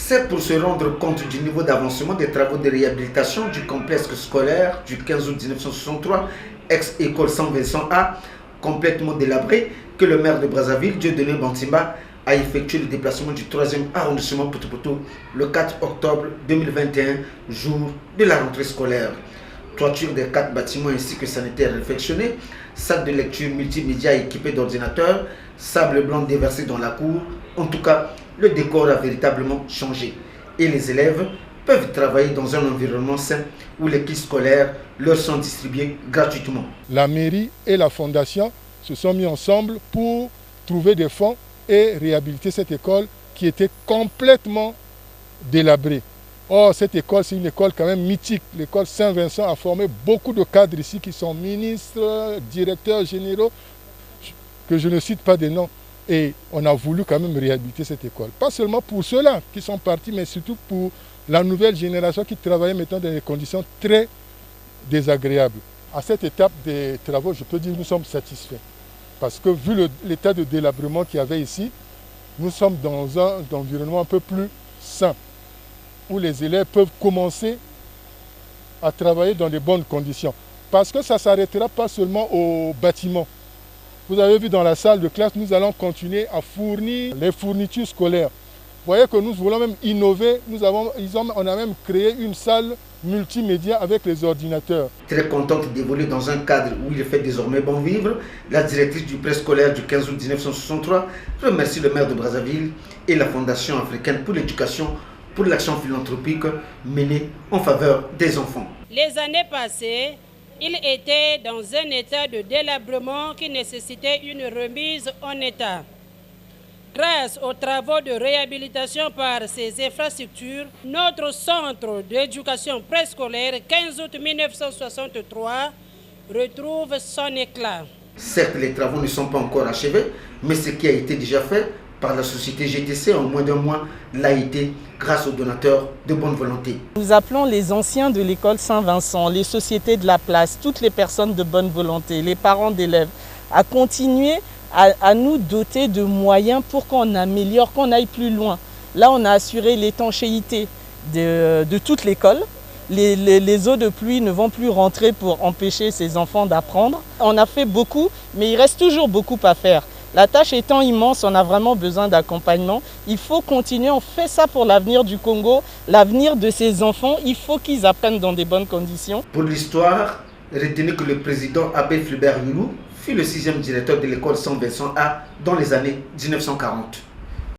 C'est pour se rendre compte du niveau d'avancement des travaux de réhabilitation du complexe scolaire du 15 août 1963, ex-école 120A, complètement délabré, que le maire de Brazzaville, Dieudonné Bantimba, a effectué le déplacement du 3e arrondissement Poto le 4 octobre 2021, jour de la rentrée scolaire. Toiture des 4 bâtiments ainsi que sanitaires réfectionnés, salle de lecture multimédia équipée d'ordinateurs, sable blanc déversé dans la cour. En tout cas, le décor a véritablement changé et les élèves peuvent travailler dans un environnement sain où les kits scolaires leur sont distribués gratuitement. La mairie et la fondation se sont mis ensemble pour trouver des fonds et réhabiliter cette école qui était complètement délabrée. Or, cette école, c'est une école quand même mythique. L'école Saint-Vincent a formé beaucoup de cadres ici qui sont ministres, directeurs généraux, que je ne cite pas des noms. Et on a voulu quand même réhabiliter cette école. Pas seulement pour ceux-là qui sont partis, mais surtout pour la nouvelle génération qui travaillait maintenant dans des conditions très désagréables. À cette étape des travaux, je peux dire que nous sommes satisfaits. Parce que vu l'état de délabrement qu'il y avait ici, nous sommes dans un environnement un peu plus sain, où les élèves peuvent commencer à travailler dans de bonnes conditions. Parce que ça ne s'arrêtera pas seulement au bâtiment. Vous avez vu dans la salle de classe, nous allons continuer à fournir les fournitures scolaires. Vous voyez que nous voulons même innover. On a même créé une salle multimédia avec les ordinateurs. Très contente d'évoluer dans un cadre où il fait désormais bon vivre, la directrice du préscolaire du 15 août 1963 remercie le maire de Brazzaville et la Fondation africaine pour l'éducation pour l'action philanthropique menée en faveur des enfants. Les années passées, il était dans un état de délabrement qui nécessitait une remise en état. Grâce aux travaux de réhabilitation par ces infrastructures, notre centre d'éducation préscolaire 15 août 1963 retrouve son éclat. Certes, les travaux ne sont pas encore achevés, mais ce qui a été déjà fait par la société GTC en moins d'un mois l'a été grâce aux donateurs de bonne volonté. Nous appelons les anciens de l'école Saint-Vincent, les sociétés de la place, toutes les personnes de bonne volonté, les parents d'élèves, à continuer à nous doter de moyens pour qu'on améliore, qu'on aille plus loin. Là, on a assuré l'étanchéité de toute l'école. Les eaux de pluie ne vont plus rentrer pour empêcher ces enfants d'apprendre. On a fait beaucoup, mais il reste toujours beaucoup à faire. La tâche étant immense, on a vraiment besoin d'accompagnement. Il faut continuer, on fait ça pour l'avenir du Congo, l'avenir de ces enfants. Il faut qu'ils apprennent dans de bonnes conditions. Pour l'histoire, retenez que le président Abbé Flubert Yulu fut le 6e directeur de l'école 120A dans les années 1940.